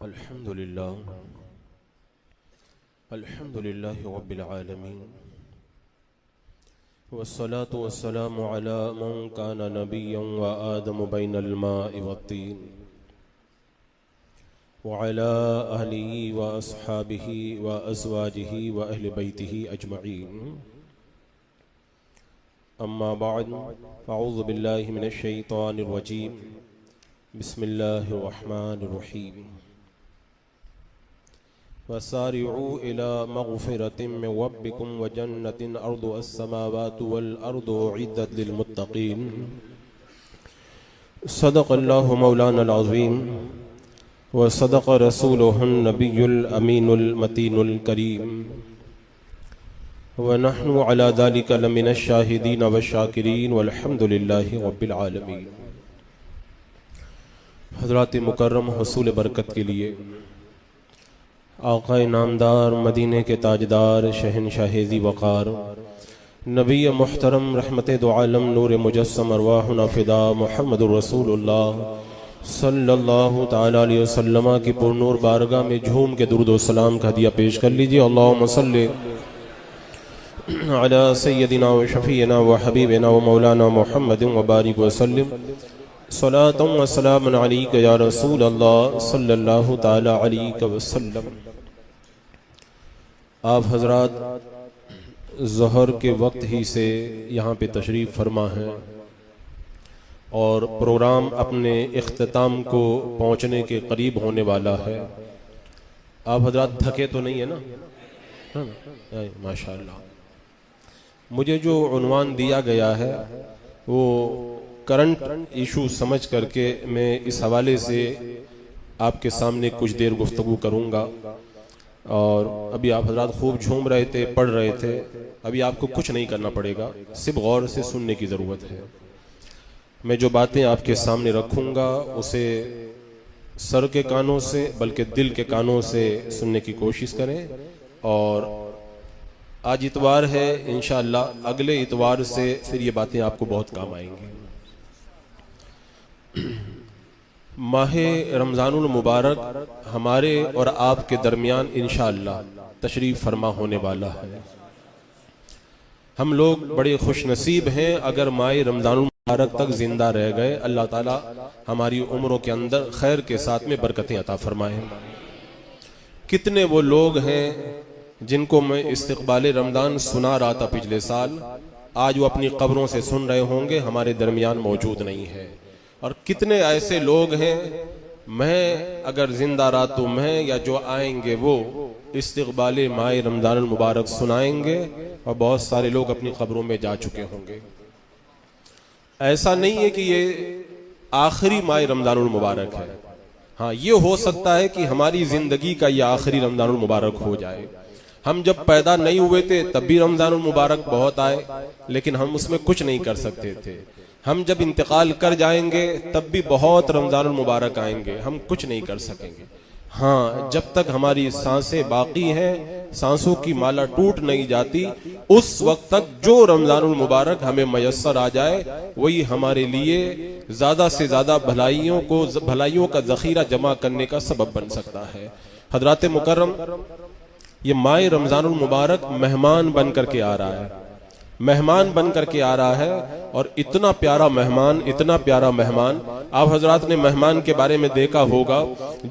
अल्हम्दुलिल्लाह रब्बिल आलमीन वस्सलातु वस्सलामु अला मन काना नबिय्यन व आदमु बैनल माइ वत्तीन व अला अहलिही व अस्हाबिही व अज़वाजिही व अहलि बैतिही अजमईन। अम्मा बाद अऊज़ु बिल्लाहि मिनश शैतानिर रजीम। बिस्मिल्लाहिर रहमानिर रहीम। वसारिऊ इला मग़फ़िरतिन मिन रब्बिकुम व जन्नतिन अर्दुहा अस्समावातु वल अर्दु उइद्दत लिल मुत्तक़ीन। सदक़ल्लाहु मौलानल अज़ीम व सदक़ रसूलुहुन नबियुल अमीनुल मतीनुल करीम व नहनु अला ज़ालिका लमिनश शाहिदीन व शाकिरीन वल्हम्दुलिल्लाहि रब्बिल आलमीन। हज़रात मुकर्रम हुसूल बरकत के लिए आक़ाए नामदार मदीने के ताजदार शहनशाह-ए वक़ार नबी मुहतरम रहमते दो आलम नूर मुजस्सम अरवाहुना फ़िदा मुहम्मदुर रसूलुल्लाह सल्लल्लाहु ताला अलैहि वसल्लम की पुरनूर बारगाह में झूम के दुरूद व सलाम का हदिया पेश कर लीजिए। अल्लाहुम्मा सल्लि अला सय्यदिना व शफ़ीना व हबीबिना व मौलाना मुहम्मदिन व बारिक व सल्लिम सलातन व सलामन अलैका या रसूल अल्लाह सल्लल्लाहु ताला अलैहि वसल्लम। आप हजरात ज़ोहर के वक्त ही से यहाँ पे तशरीफ़ फरमा हैं और प्रोग्राम अपने इख्तिताम को पहुँचने के करीब होने वाला है। आप हजरात थके तो नहीं है ना? माशाअल्लाह। मुझे जो उन्वान दिया गया है वो करंट इशू समझ करके मैं इस हवाले से आपके सामने कुछ देर गुफ्तगू करूँगा। और अभी आप हजरात खूब झूम रहे थे, पढ़ रहे थे, अभी आपको कुछ नहीं करना पड़ेगा, सिर्फ गौर से सुनने की ज़रूरत है। मैं जो बातें आपके सामने रखूँगा उसे सर के कानों से बल्कि दिल के कानों से सुनने की कोशिश करें। और आज इतवार है, इंशाअल्लाह अगले इतवार से फिर ये बातें आपको बहुत काम आएंगी। माहे रमज़ानुल मुबारक हमारे और आपके दरमियान इंशाअल्लाह तशरीफ़ फरमा होने वाला है। हम लोग बड़े खुश नसीब हैं अगर माहे रमज़ानुल मुबारक तक जिंदा रह गए। अल्लाह ताला हमारी उम्रों के अंदर खैर के साथ में बरकतें अता फरमाए। कितने वो लोग हैं जिनको मैं इस्तक़बाल रमज़ान सुना रहा था पिछले साल, आज वो अपनी कब्रों से सुन रहे होंगे, हमारे दरमियान मौजूद नहीं है। और कितने ऐसे लोग हैं, मैं अगर जिंदा रहा तो मैं या जो आएंगे वो इस्तक़बाल माह रमज़ानुल मुबारक सुनाएंगे और बहुत सारे लोग अपनी कब्रों में जा चुके होंगे। ऐसा नहीं है कि ये आखिरी माह रमज़ानुल मुबारक है। हाँ, ये हो सकता है कि हमारी ज़िंदगी का ये आखिरी रमज़ानुल मुबारक हो जाए। हम जब पैदा नहीं हुए थे तब भी रमज़ानुल मुबारक बहुत आए, लेकिन हम उसमें कुछ नहीं कर सकते थे। हम जब इंतकाल कर जाएंगे तब भी बहुत रमज़ानुल मुबारक आएंगे, हम कुछ नहीं कर सकेंगे। हाँ, जब तक हमारी सांसें बाकी हैं, सांसों की माला टूट नहीं जाती, उस वक्त तक जो रमज़ानुल मुबारक हमें मयस्सर आ जाए वही हमारे लिए ज़्यादा से ज़्यादा भलाइयों का ज़ख़ीरा जमा करने का सबब बन सकता है। हज़रात मुकर्रम, ये माह रमज़ानुल मुबारक मेहमान बन करके आ रहा है, मेहमान बन करके आ रहा है। और इतना प्यारा मेहमान, इतना प्यारा मेहमान। आप हजरात ने मेहमान के बारे में देखा होगा,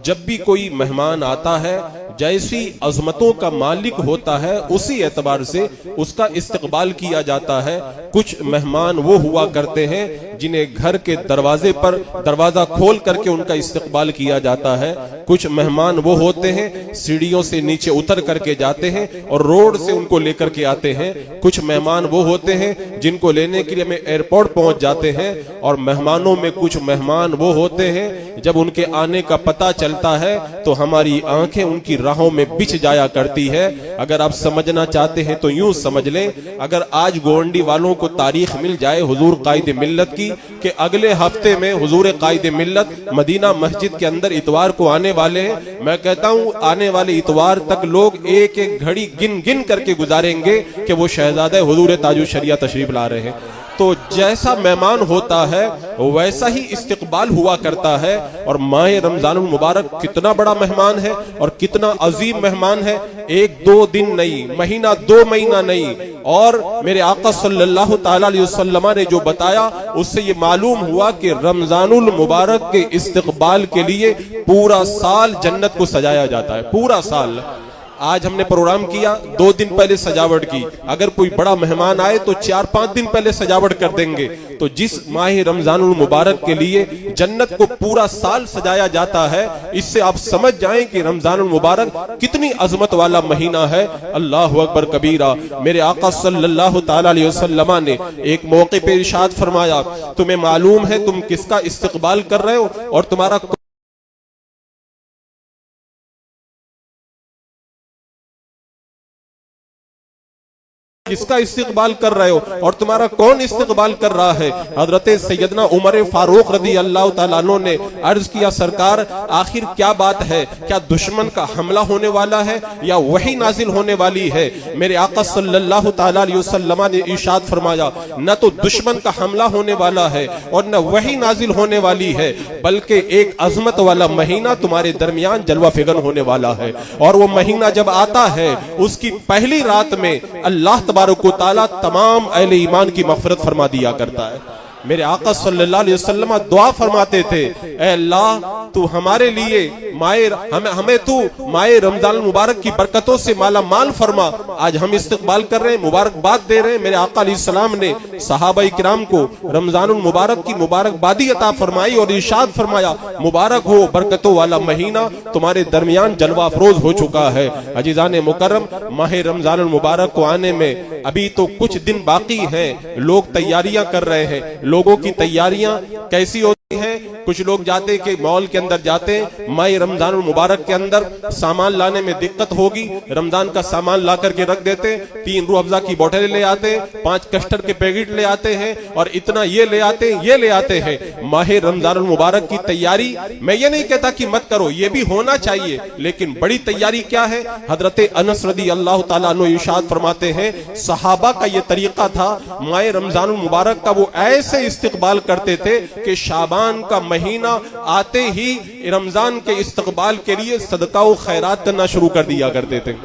जब भी कोई मेहमान आता है जैसी अजमतों का मालिक होता है उसी एतबार से उसका इस्तकबाल किया जाता है। कुछ मेहमान वो हुआ करते हैं जिन्हें घर के दरवाजे पर दरवाजा खोल करके उनका इस्तकबाल किया जाता है। कुछ मेहमान वो होते हैं सीढ़ियों से नीचे उतर करके जाते हैं और रोड से उनको लेकर के आते हैं। कुछ मेहमान वो होते हैं जिनको लेने के लिए हमें एयरपोर्ट पहुंच जाते हैं। और मेहमानों में कुछ मेहमान वो होते हैं जब उनके आने का पता चलता है तो हमारी आंखें उनकी राहों में बिछ जाया करती है। अगर आप समझना चाहते हैं तो यूं समझ लें, अगर आज गोंडी वालों को तारीख मिल जाए हुजूर कायद मिल्लत की कि अगले हफ्ते में हुजूर कायद मिल्लत मदीना मस्जिद के अंदर इतवार को आने वाले हैं, मैं कहता हूं आने वाले इतवार तक लोग एक एक घड़ी गिन गिन करके गुजारेंगे कि वो शहजादा हुजूर ताजुश शरिया तशरीफ ला रहे हैं। तो जैसा मेहमान होता है वैसा ही इस्तकबाल हुआ करता है। और माह रमजानुल मुबारक कितना बड़ा मेहमान है और कितना अजीम मेहमान है। 1-2 दिन नहीं, महीना 2 महीना नहीं, और मेरे आका सल्लल्लाहु ताला अलैहि वसल्लम ने जो बताया उससे ये मालूम हुआ कि रमजानुल मुबारक के इस्तकबाल के लिए पूरा साल जन्नत को सजाया जाता है, पूरा साल। आज हमने प्रोग्राम किया, 2 दिन पहले सजावट की। अगर कोई बड़ा मेहमान आए तो 4-5 दिन पहले सजावट कर देंगे। तो जिस माह रमजानुल मुबारक के लिए जन्नत को पूरा साल सजाया जाता है, इससे आप समझ जाएं कि रमजानुल मुबारक कितनी अजमत वाला महीना है। अल्लाहु अकबर कबीरा। मेरे आका सल्लल्लाहु ताला अलैहि वसल्लम ने एक मौके पे इरशाद फरमाया, तुम्हें मालूम है तुम किसका इस्तकबाल कर रहे हो और तुम्हारा किसका इस्तकबाल कर रहे हो और तुम्हारा कौन इस्तकबाल कर रहा है। हजरत सैयदना उमर फारूक रज़ी अल्लाह ताला अन्हु ने अर्ज किया, सरकार आखिर क्या बात है, क्या दुश्मन का हमला होने वाला है या वही नाजिल होने वाली है। मेरे आका सल्लल्लाहु ताला अलैहि वसल्लम ने इरशाद फरमाया, न तो दुश्मन का हमला होने वाला है और न वही नाजिल होने वाली है, बल्कि एक अजमत वाला महीना तुम्हारे दरमियान जलवा फिगन होने वाला है। और वो महीना जब आता है उसकी पहली रात में अल्लाह तबारक व तआला तमाम अहले ईमान की मग़फ़िरत फरमा दिया करता है। मेरे आका सल्लल्लाहु अलैहि वसल्लम दुआ फरमाते थे, ऐ अल्लाह तू हमारे लिए हमें तू माए रमजान मुबारक की बरकतों से माला माल फरमा। आज हम इस्तकबाल कर रहे हैं, मुबारकबाद दे रहे हैं। मेरे आका अलैहिस्सलाम ने सहाबा किराम को रमजानुल मुबारक की मुबारकबादी अता फरमाई और इरशाद फरमाया, मुबारक हो बरकतों वाला महीना तुम्हारे दरमियान जलवा अफरोज हो चुका है। अजीज़ान मुकर्रम, माह रमजानुल मुबारक को आने में अभी तो कुछ दिन बाकी हैं। लोग तैयारियां कर रहे हैं। लोगों की तैयारियां कैसी होती हैं? कुछ लोग जाते कि मॉल के अंदर जाते हैं, माह रमजानुल मुबारक के अंदर सामान लाने में दिक्कत होगी, रमजान का सामान ला करके रख देते, 3 रूह अफ़ज़ा की बोतलें ले आते हैं, 5 कस्टर्ड के पैकेट ले आते हैं और इतना ये ले आते हैं, ये ले आते हैं। माह रमजानुल मुबारक की तैयारी, मैं ये नहीं कहता कि मत करो, ये भी होना चाहिए, लेकिन बड़ी तैयारी क्या है? हजरत अनस रज़ी अल्लाह ताला अन्हु इरशाद फरमाते हैं, सहाबा का ये तरीका था, माह रमजानुल मुबारक का वो ऐसे इस्तकबाल करते थे कि शाबान का महीना आते ही रमजान के इस्तकबाल के लिए सदका व खैरात करना शुरू कर दिया करते थे।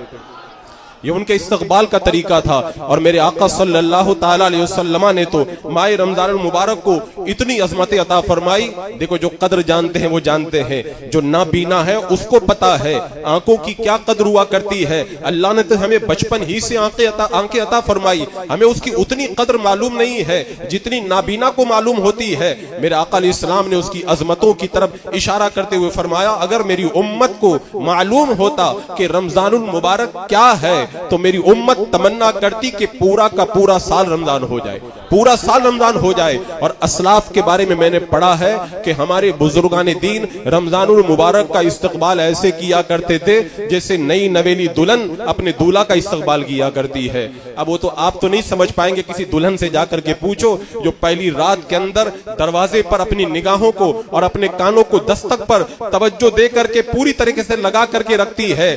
ये उनके इस्तकबाल का तरीका था। और मेरे आका सल्लल्लाहु ताला अलैहि वसल्लम ने तो माह रमजान मुबारक को इतनी अज़मतें अता फरमाई। देखो, जो कद्र जानते हैं वो जानते हैं, जो नाबीना है उसको पता है आंखों की क्या कद्र हुआ करती है। अल्लाह ने तो हमें बचपन ही से आंखें अता फरमाई, हमें उसकी उतनी कद्र मालूम नहीं है जितनी नाबीना को मालूम होती है। मेरे आका अलैहिस्सलाम ने उसकी अजमतों की तरफ इशारा करते हुए फरमाया, अगर मेरी उम्मत को मालूम होता कि रमजानुल मुबारक क्या है तो मेरी उम्मत तमन्ना करती कि पूरा का पूरा साल रमजान हो जाए, पूरा साल रमजान हो जाए। और असलाफ के बारे में मैंने पढ़ा है कि हमारे बुजुर्गान दीन रमजानुल मुबारक का इस्तकबाल ऐसे किया करते थे जैसे नई नवेली दुल्हन अपने दूल्हा का इस्तकबाल किया करती है। अब वो तो आप तो नहीं समझ पाएंगे, किसी दुल्हन से जाकर के पूछो जो पहली रात के अंदर दरवाजे पर अपनी निगाहों को और अपने कानों को दस्तक पर तवज्जो दे करके पूरी तरीके से लगा करके रखती है।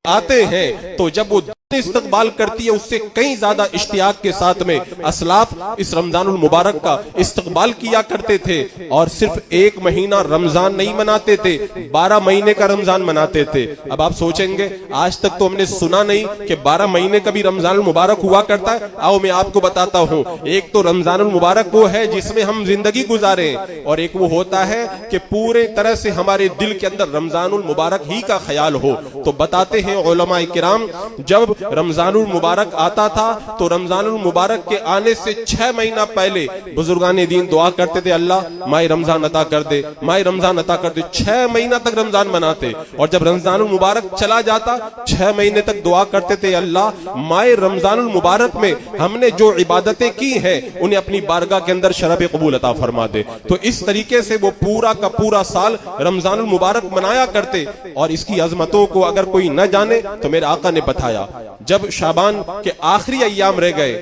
आते हैं तो जब वो इस्तकबाल करती है उससे कई ज्यादा इश्तियाक के साथ में असलाफ इस रमजानुल मुबारक का इस्तकबाल किया करते थे। और सिर्फ 1 महीना रमजान नहीं मनाते थे, 12 महीने का रमजान मनाते थे। अब आप सोचेंगे आज तक तो हमने सुना नहीं कि 12 महीने का भी रमजानुल मुबारक हुआ करता है। आओ मैं आपको बताता हूँ। एक तो रमजानुल मुबारक वो है जिसमें हम जिंदगी गुजारे, और एक वो होता है कि पूरे तरह से हमारे दिल के अंदर रमजानुल मुबारक ही का ख्याल हो। तो बताते हैं उलमाए किराम, जब रमजानुल मुबारक आता था तो रमजानुल मुबारक के आने से 6 महीना पहले बुजुर्गान दीन दुआ करते थे, अल्लाह माह रमजान अता कर दे, माह रमजान अता कर दे। 6 महीना तक रमजान मनाते, और जब रमजानुल मुबारक चला जाता 6 महीने तक दुआ करते थे, अल्लाह माह रमजानुल मुबारक में हमने जो इबादतें की हैं उन्हें अपनी बारगाह के अंदर शरफ कबूल अता फरमा दे। तो इस तरीके से वो पूरा का पूरा साल रमजानुल मुबारक मनाया करते। और इसकी अजमतों को अगर कोई न जाने तो मेरे आका ने बताया, जब शाबान के आखिरी अय्याम रह गए,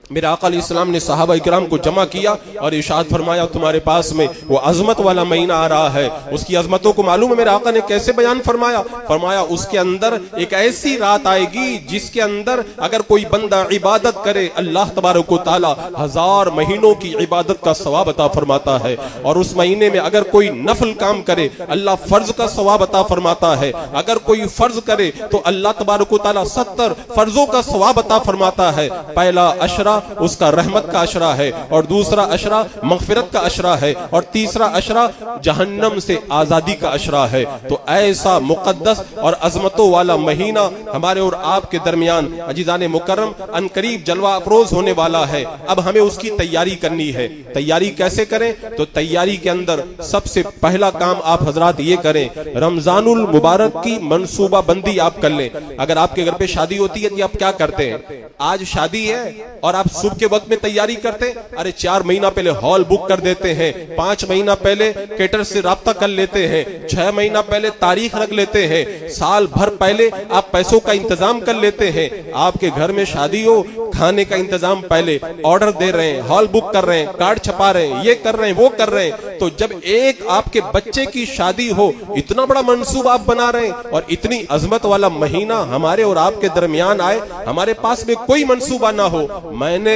मेरे आका अलैहिस्सलाम ने सहाबा इकराम को जमा किया और इरशाद फरमाया तुम्हारे पास में वो अजमत वाला महीना आ रहा है। उसकी अजमतों को मालूम है मेरे आका ने कैसे बयान फरमाया? फरमाया उसके अंदर एक ऐसी रात आएगी जिसके अंदर अगर कोई बंदा इबादत करे अल्लाह तबारक व तआला 1000 महीनों की इबादत का सवाब अता फरमाता है। और उस महीने में अगर कोई नफल काम करे अल्लाह फर्ज का सवाब अता फरमाता है। अगर कोई फर्ज करे तो अल्लाह तबारक व तआला 70 फर्जों का सवाब अता फरमाता है। पहला अशरा उसका रहमत का अशरा है, और दूसरा अशरा मगफिरत का अशरा है, और तीसरा अशरा जहन्नम से आजादी का अशरा है। तो ऐसा मुकद्दस और अजमतों वाला महीना हमारे और आपके दरमियान अजीजाने मुकर्रम अनकरीब जलवा अफरोज होने वाला है। अब हमें उसकी तैयारी करनी है। तैयारी कैसे करें? तो तैयारी के अंदर सबसे पहला काम आप हजरात ये करें, रमजानुल मुबारक की मनसूबा बंदी आप कर लें। अगर आपके घर पे शादी होती है तो आप क्या करते हैं? आज शादी है और आप सुबह के वक्त में तैयारी करते हैं, अरे 4 महीना पहले हॉल बुक कर देते हैं, 5 महीना पहले केटर से राब्ता कर लेते हैं, 6 महीना पहले तारीख रख लेते हैं, साल भर पहले आप पैसों का इंतजाम कर लेते हैं। आपके घर में शादी हो, खाने का इंतजाम पहले ऑर्डर दे रहे हैं, हॉल बुक कर रहे हैं, कार्ड छपा रहे हैं, ये कर रहे हैं, वो कर रहे हैं। तो जब एक आपके बच्चे की शादी हो, इतना बड़ा मंसूबा आप बना रहे हैं, और इतनी अजमत वाला महीना हमारे और आपके दरमियान आए, हमारे पास में कोई मंसूबा ना हो। मैंने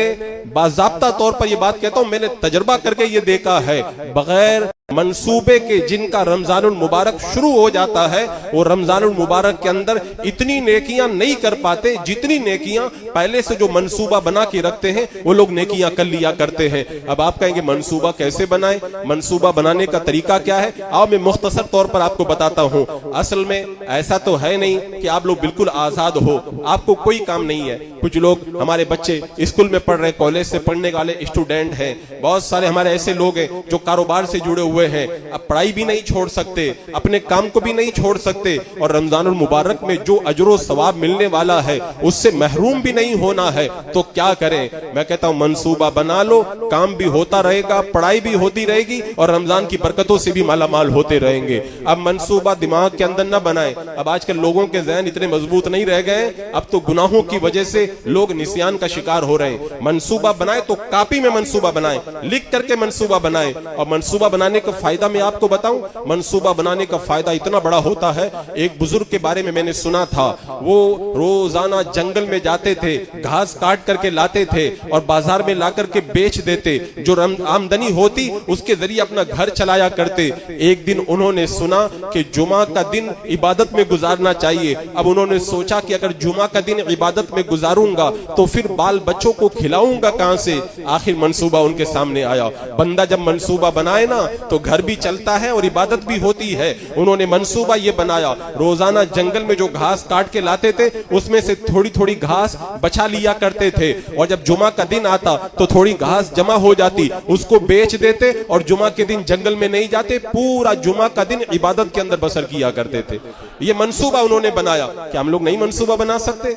बाज़ाब्ता तौर पर यह बात कहता हूं, मैंने तजर्बा करके ये देखा है, बगैर मंसूबे के जिनका रमजानुल मुबारक शुरू हो जाता है वो रमजानुल मुबारक के अंदर इतनी नेकियां नहीं कर पाते जितनी नेकियां पहले से जो मंसूबा बना के रखते हैं वो लोग नेकियां कर लिया करते हैं। अब आप कहेंगे मंसूबा कैसे बनाएं? मंसूबा बनाने का तरीका क्या है? आओ मैं मुख्तसर तौर पर आपको बताता हूं। असल में ऐसा तो है नहीं कि आप लोग बिल्कुल आजाद हो, आपको कोई काम नहीं है। कुछ लोग, हमारे बच्चे स्कूल में पढ़ रहे, कॉलेज से पढ़ने वाले स्टूडेंट हैं, बहुत सारे हमारे ऐसे लोग हैं जो कारोबार से जुड़े हुए हैं, अब पढ़ाई भी नहीं छोड़ सकते, अपने काम को भी नहीं छोड़ सकते, और रमजानुल मुबारक में जो अजरो सवाब मिलने वाला है उससे महरूम भी नहीं होना है। तो क्या करें? मैं कहता हूं मंसूबा बना लो, काम भी होता रहेगा, पढ़ाई भी होती रहेगी, और रमजान की बरकतों से भी मालामाल होते रहेंगे। अब मंसूबा दिमाग के अंदर न बनाए। अब आजकल लोगों के ज़हन इतने मजबूत नहीं रह गए, अब तो गुनाहों की वजह से लोग निस्यान का शिकार हो रहे हैं। मंसूबा बनाए तो कापी में मंसूबा बनाए, लिख करके मंसूबा बनाए। और मंसूबा बनाने का फायदा मैं आपको बताऊं, मंसूबा बनाने का फायदा इतना बड़ा होता है। एक बुजुर्ग के बारे में मैंने सुना था, वो रोजाना जंगल में जाते थे, घास काट करके लाते थे और बाजार में ला करके बेच देते, जो आमदनी होती उसके जरिए अपना घर चलाया करते। एक दिन उन्होंने सुना कि जुमा का दिन इबादत में गुजारना चाहिए। अब उन्होंने सोचा कि अगर जुमा का दिन इबादत में गुजारूंगा तो फिर बाल बच्चों को खिलाऊंगा कहां से? आखिर मंसूबा उनके सामने आया। बंदा जब मंसूबा बनाए ना तो घर भी चलता है और इबादत भी होती है। उन्होंने मंसूबा ये बनाया, रोजाना जंगल में जो घास काट के लाते थे उसमें से थोड़ी थोड़ी घास बचा लिया करते थे, और जब जुमा का दिन आता तो थोड़ी घास जमा हो जाती, उसको बेच देते और जुमा के दिन जंगल में नहीं जाते, पूरा जुमा का दिन इबादत के अंदर बसर किया करते थे। ये मंसूबा उन्होंने बनाया। क्या हम लोग नहीं मंसूबा बना सकते?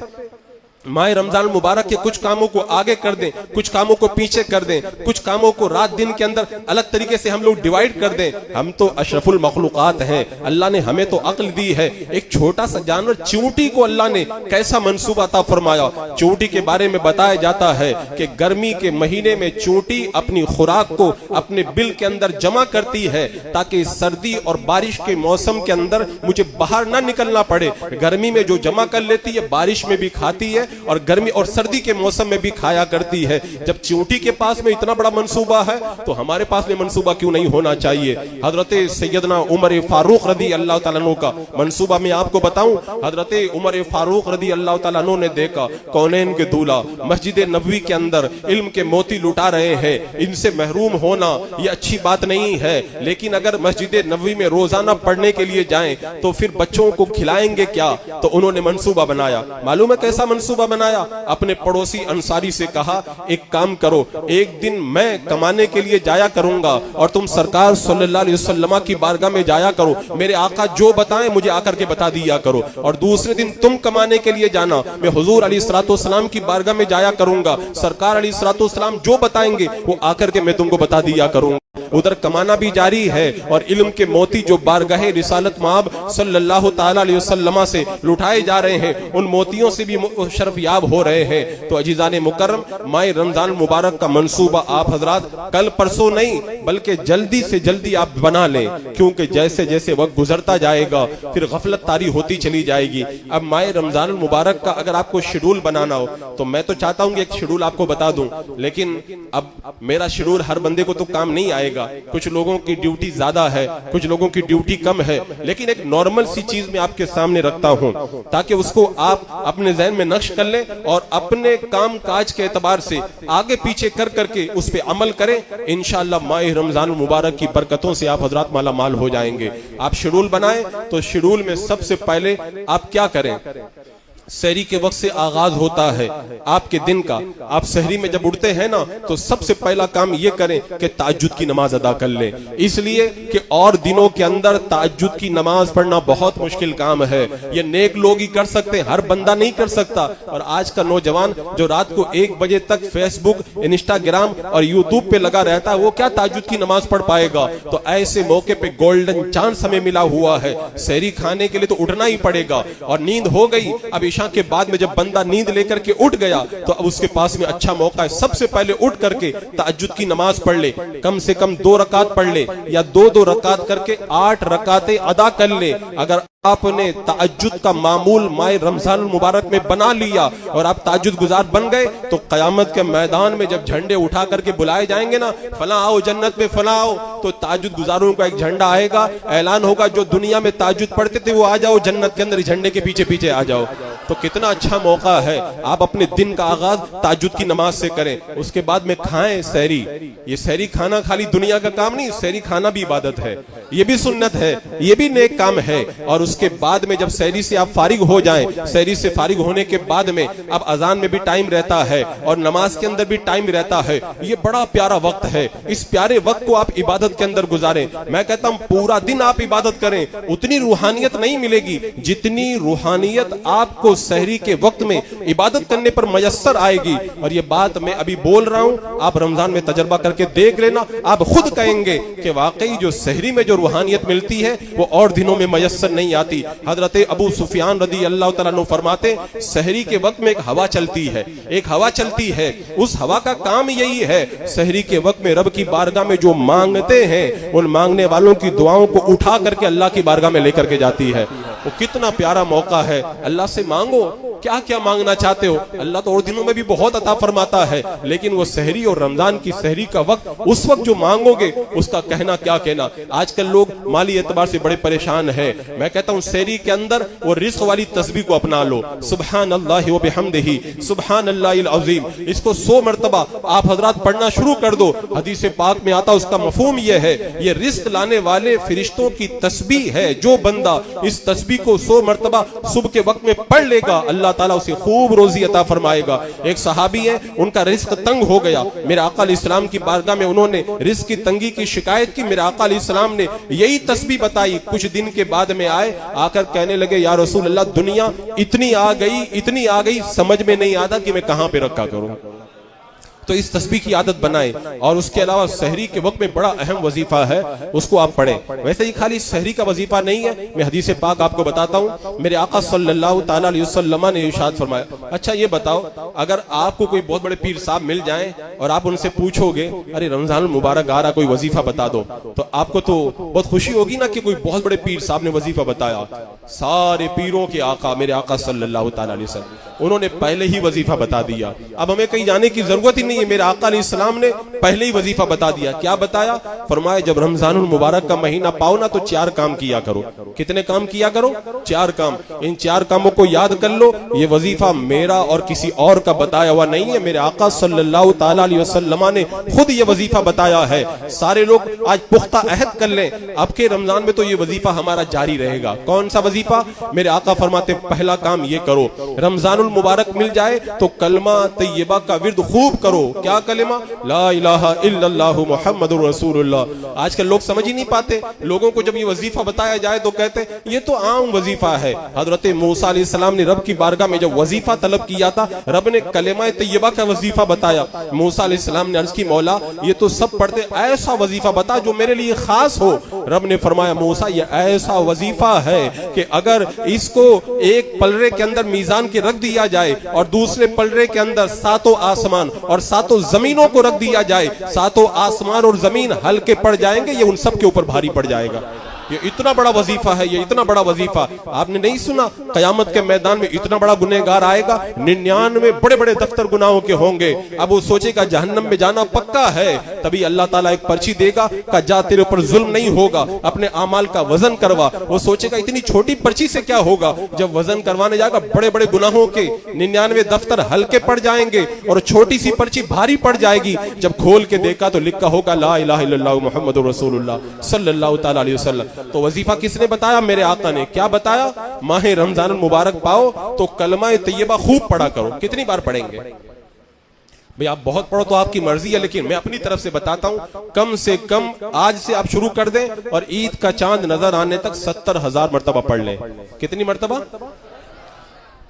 माह रमजान मुबारक के कुछ कामों को आगे कर दें, कुछ कामों को पीछे कर दें, कुछ कामों को रात दिन के अंदर अलग तरीके से हम लोग डिवाइड कर दें। हम तो अशरफुल मखलूकात हैं, अल्लाह ने हमें तो अक्ल दी है। एक छोटा सा जानवर चींटी को अल्लाह ने कैसा मंसूबा अता फरमाया। चींटी के बारे में बताया जाता है कि गर्मी के महीने में चींटी अपनी खुराक को अपने बिल के अंदर जमा करती है ताकि सर्दी और बारिश के मौसम के अंदर मुझे बाहर ना निकलना पड़े। गर्मी में जो जमा कर लेती है बारिश में भी खाती है और गर्मी और सर्दी के मौसम में भी खाया करती है। जब चींटी के पास में इतना बड़ा मंसूबा है तो हमारे पास में मंसूबा क्यों नहीं होना चाहिए? हजरत सैयदना उमर फारूक रदी अल्लाह तआला अन्हु का मंसूबा मैं आपको बताऊं। हजरत उमर फारूक रदी अल्लाह तआला अन्हु ने देखा कौनैन के दूल्हा मस्जिद नबवी के अंदर इल्म के मोती लुटा रहे हैं। इनसे महरूम होना ये अच्छी बात नहीं है, लेकिन अगर मस्जिद नबवी में रोजाना पढ़ने के लिए जाएं तो फिर बच्चों को खिलाएंगे क्या? तो उन्होंने मंसूबा बनाया। मालूम है कैसा मंसूबा बनाया? अपने पड़ोसी अंसारी से कहा एक काम करो, एक दिन मैं कमाने के लिए जाया करूंगा और तुम सरकार सल्लल्लाहु अलैहि वसल्लम की बारगाह में जाया करो, मेरे आका जो बताएं मुझे आकर के बता दिया करो, और दूसरे दिन तुम कमाने के लिए जाना, मैं हुजूर अलैहिस्सलाम की बारगाह में जाया करूंगा, सरकार अलैहिस्सलाम जो बताएंगे वो आकर के मैं तुमको बता दिया करूंगा। उधर कमाना भी जारी है और इल्म के मोती जो बारगाहे रिसालत माब सल्लल्लाहु ताला अलैहि वसल्लम से लुटाए जा रहे हैं, उन मोतियों से भी तरफ याब हो रहे हैं। तो अजीजान मुकर्रम, माह रमजान मुबारक का मंसूबा आप हजरात कल परसों नहीं बल्कि जल्दी से जल्दी आप बना लें, क्योंकि जैसे जैसे वक्त गुजरता जाएगा फिर गफलत तारी होती चली जाएगी। अब माह रमजान मुबारक का अगर आपको शेड्यूल बनाना हो तो मैं तो चाहता हूं कि एक शेड्यूल आपको बता दूं, लेकिन अब मेरा शेड्यूल हर बंदे को तो काम नहीं आएगा। कुछ लोगों की ड्यूटी ज्यादा है, कुछ लोगों की ड्यूटी कम है, लेकिन एक नॉर्मल सी चीज मैं आपके सामने रखता हूं ताकि उसको आप अपने ज़हन में नक्श कर लें और अपने काम काज के एतबार से आगे पीछे कर करके उस पर अमल करें। इंशाअल्लाह माह रमजान मुबारक की बरकतों से आप हजरात माला माल हो जाएंगे। आप शेड्यूल बनाएं तो शेड्यूल में सबसे पहले आप क्या करें, सहरी के वक्त से आगाज होता है आपके दिन का। आप सहरी में जब उठते हैं ना तो सबसे पहला काम ये करें कि तहज्जुद की नमाज अदा कर लें, इसलिए कि और दिनों के अंदर तहज्जुद की नमाज पढ़ना बहुत मुश्किल काम है। ये नेक लोग ही कर सकते हैं, हर बंदा नहीं कर सकता। और आज का नौजवान जो रात को 1 बजे तक फेसबुक, इंस्टाग्राम और यूट्यूब पे लगा रहता है, वो क्या तहज्जुद की नमाज पढ़ पाएगा। तो ऐसे मौके पे गोल्डन चांस हमें मिला हुआ है, सहरी खाने के लिए तो उठना ही पड़ेगा। और नींद हो गई, अब ईशा के बाद में जब बंदा नींद लेकर के उठ गया तो अब उसके पास में अच्छा मौका है, सबसे पहले उठ करके तहज्जुद की नमाज पढ़ ले। कम से कम 2 रकात पढ़ ले या 2-2 रकात करके 8 रकातें अदा कर ले। अगर आपने तहज्जुद का मामूल माह रमजान मुबारक में बना लिया और आप तहज्जुद गुजार बन गए तो कयामत के मैदान में जब झंडे उठा करके बुलाए जाएंगे ना, फला आओ जन्नत में फला आओ, तो तहज्जुद गुजारों का एक झंडा आएगा, ऐलान होगा जो दुनिया में तहज्जुद पढ़ते थे वो आ जाओ जन्नत के अंदर, झंडे के पीछे पीछे आ जाओ। तो कितना अच्छा मौका है, आप अपने दिन का आगाज तहज्जुद की नमाज से करें। उसके बाद में खाएं सहरी। ये सहरी खाना खाली दुनिया का काम नहीं, सहरी खाना भी इबादत है, ये भी सुन्नत है, ये भी नेक काम है। और उसके बाद में जब सहरी से आप फारिग हो जाएं, सहरी से फारिग होने के बाद में अब अजान में भी टाइम रहता है और नमाज के अंदर भी टाइम रहता है। ये बड़ा प्यारा वक्त है, इस प्यारे वक्त को आप इबादत के अंदर गुजारें। मैं कहता हूं पूरा दिन आप इबादत करें, उतनी रूहानियत नहीं मिलेगी जितनी रूहानियत आपको सहरी के वक्त में इबादत करने पर मयस्सर आएगी। और ये बात मैं अभी बोल रहा हूं, आप रमजान में तजर्बा करके देख लेना, आप खुद कहेंगे कि वाकई जो सहरी में जो रूहानियत मिलती है वो और दिनों में मयस्सर नहीं आती। हजरत अबू सुफियान रदी अल्लाह तआला अन्हु फरमाते, सहरी के वक्त में एक हवा चलती है, एक हवा चलती है, उस हवा का काम यही है सहरी के वक्त में रब की बारगाह में जो मांगते हैं उन मांगने वालों की दुआओं को उठा करके अल्लाह की बारगाह में लेकर के जाती है। वो कितना प्यारा मौका है, अल्लाह से मांगो क्या क्या मांगना चाहते हो। अल्लाह तो और दिनों में भी बहुत अता फरमाता है, लेकिन वो सहरी और रमजान की सहरी का वक्त, उस वक्त जो मांगोगे उसका कहना क्या कहना। आजकल लोग माली एतबार से बड़े परेशान हैं। मैं कहता हूँ सहरी के अंदर वो रिज़्क़ वाली तस्बीह को अपना लो, सुबहान अल्लाह व बिहम्दिही सुबहान अल्लाहिल अज़ीम। इसको 100 मरतबा आप हजरात पढ़ना शुरू कर दो। हदीस पाक में आता उसका मफहूम ये है, ये रिज़्क़ लाने वाले फरिश्तों की तस्बीह है। जो बंदा इस तस्बीह को 100 मरतबा सुबह के वक्त में पढ़ लेगा अल्लाह ताला उसे खूब रोजी अता फरमाएगा। एक सहाबी है, उनका रिज़्क़ तंग हो गया, मेरे आका अलैहिस्सलाम की बारगाह में उन्होंने रिज़्क़ की तंगी की शिकायत की। मेरे आका अलैहिस्सलाम ने यही तस्बीह बताई। कुछ दिन के बाद में आए, आकर कहने लगे या रसूल अल्लाह दुनिया इतनी आ गई समझ में नहीं आता कि मैं कहां पे रखा करूं। तो इस तस्बीह की आदत बनाएं। और उसके अलावा सहरी के वक्त में बड़ा अहम वजीफा है, उसको आप पढ़ें। वैसे ही खाली सहरी का वजीफा नहीं है, मैं हदीस पाक आपको बताता हूँ। मेरे आका सल्लल्लाहु ताला अलैहि वसल्लम ने इरशाद फरमाया, अच्छा ये बताओ, अगर आपको कोई बहुत बड़े पीर साहब मिल जाएं और आप उनसे पूछोगे अरे रमजान मुबारक आ रहा, कोई वजीफा बता दो, तो आपको तो बहुत खुशी होगी ना कि कोई बहुत बड़े पीर साहब ने वजीफा बताया। सारे पीरों के आका मेरे आका सल्लल्लाहु ताला अलैहि वसल्लम उन्होंने पहले ही वजीफा बता दिया। अब हमें कहीं जाने की जरूरत ही नहीं है, मेरे आका अलैहिस्सलाम ने पहले ही वजीफा बता दिया। क्या बताया? फरमाया जब रमजानुल मुबारक का महीना पाओ ना तो 4 काम किया करो। कितने काम किया करो? 4 काम। इन 4 कामों को याद कर लो। ये वजीफा मेरा और किसी और का बताया हुआ नहीं है, मेरे आका सल्लल्लाहु ताला अलैहि वसल्लम ने खुद ये वजीफा बताया है। सारे लोग आज पुख्ता अहद कर लें, अब के रमजान में तो ये वजीफा हमारा जारी रहेगा। कौन सा वजीफा? मेरे आका फरमाते पहला काम ये करो, रमजानुल मुबारक मिल जाए तो कलमा तैयबा का विर्द खूब करो, क्या कलिमा? ला इलाहा इल्लल्लाहु मुहम्मदुर रसूलुल्लाह। आजकल लोग समझ ही नहीं पाते। लोगों को जब ये वजीफा बताया जाए तो कहते हैं ये तो आम वजीफा है। हजरत मूसा अलैहिस्सलाम ने रब की बारगाह में जब वजीफा तलब किया था, रब ने कलिमा तैयबा का वजीफा बताया। मूसा अलैहिस्सलाम ने अर्ज की, मौला ये तो सब पढ़ते, ऐसा वजीफा बता जो मेरे लिए खास हो। रब ने फरमाया, मूसा ये ऐसा वजीफा है कि अगर इसको एक पलरे के अंदर मीजान के रख दिया जाए और दूसरे पलरे के अंदर सातों आसमान और सातों जमीनों को रख दिया जाए, सातों आसमान और जमीन हल्के पड़ जाएंगे, ये उन सब के ऊपर भारी पड़ जाएगा। ये इतना बड़ा वजीफा है, ये इतना बड़ा वजीफा आपने नहीं सुना? कयामत के मैदान में इतना बड़ा गुनहगार आएगा, 99 बड़े बड़े दफ्तर गुनाहों के होंगे। अब वो सोचेगा जहन्नम में जाना पक्का है, तभी अल्लाह ताला एक पर्ची देगा का जा तेरे ऊपर जुल्म नहीं होगा, अपने आमाल का वजन करवा। वो सोचेगा इतनी छोटी पर्ची से क्या होगा। जब वजन करवाने जाएगा, बड़े बड़े गुनाहों के 99 दफ्तर हल्के पड़ जाएंगे और छोटी सी पर्ची भारी पड़ जाएगी। जब खोल के देखा तो लिखा होगा ला इलाहा इल्लल्लाह मुहम्मदुर रसूलुल्लाह सल्लल्लाहु तआला अलैहि वसल्लम। तो वजीफा किसने बताया? मेरे आका ने। क्या बताया? माह रमजान मुबारक पाओ तो कलमा तैयबा खूब पढ़ा करो। कितनी बार पढ़ेंगे भाई? आप बहुत पढ़ो तो आपकी मर्जी है, लेकिन मैं अपनी तरफ से बताता हूं, कम से कम आज से आप शुरू कर दें और ईद का चांद नजर आने तक 70,000 मरतबा पढ़ लें। कितनी मरतबा?